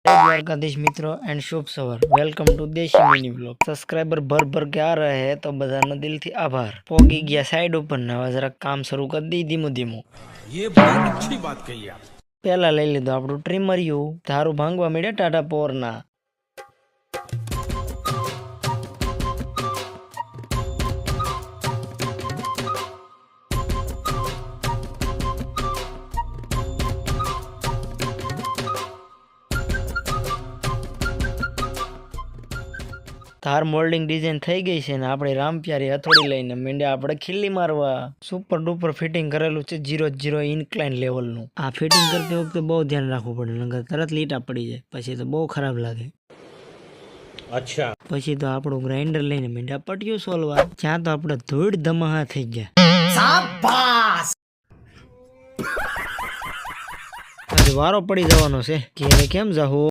जय द्वारकाधीश मित्रों एंड शुभ सवार। वेलकम टू देशी मिनी ब्लॉग। सब्सक्राइबर भर भर के आ रहे हैं तो बधानो दिल थी आभार। पोगी गया साइड ऊपर नवा जरा काम शुरू कर दी धीमो धीमो। ये बहुत अच्छी बात कही आप। पहला लई लीधो आपणो trimmer you Dharu भांगवा media Tata पोरना। तार मोल्डिंग डिजाइन थई गई छे ने आपणे रामप्यारी हथोड़ी लईने मींड्या आपणे खिल्ली मारवा। सुपर डुपर फिटिंग करेलू छे 0-0 इनक्लाइन लेवल नु। आ फिटिंग करते वखते बहुत ध्यान राखવું પડે નકર તરત લીટા પડી જાય પછી તો બહુ ખરાબ લાગે। अच्छा પછી તો આપણું ગ્રાઇન્ડર લઈને મીંડા પટ્યું સોલવા ત્યાં તો આપણે ધૂળ ધમાહા થઈ ગયા। શાબાશ આજે વારો પડી જવાનો છે કે કેમ જાહો।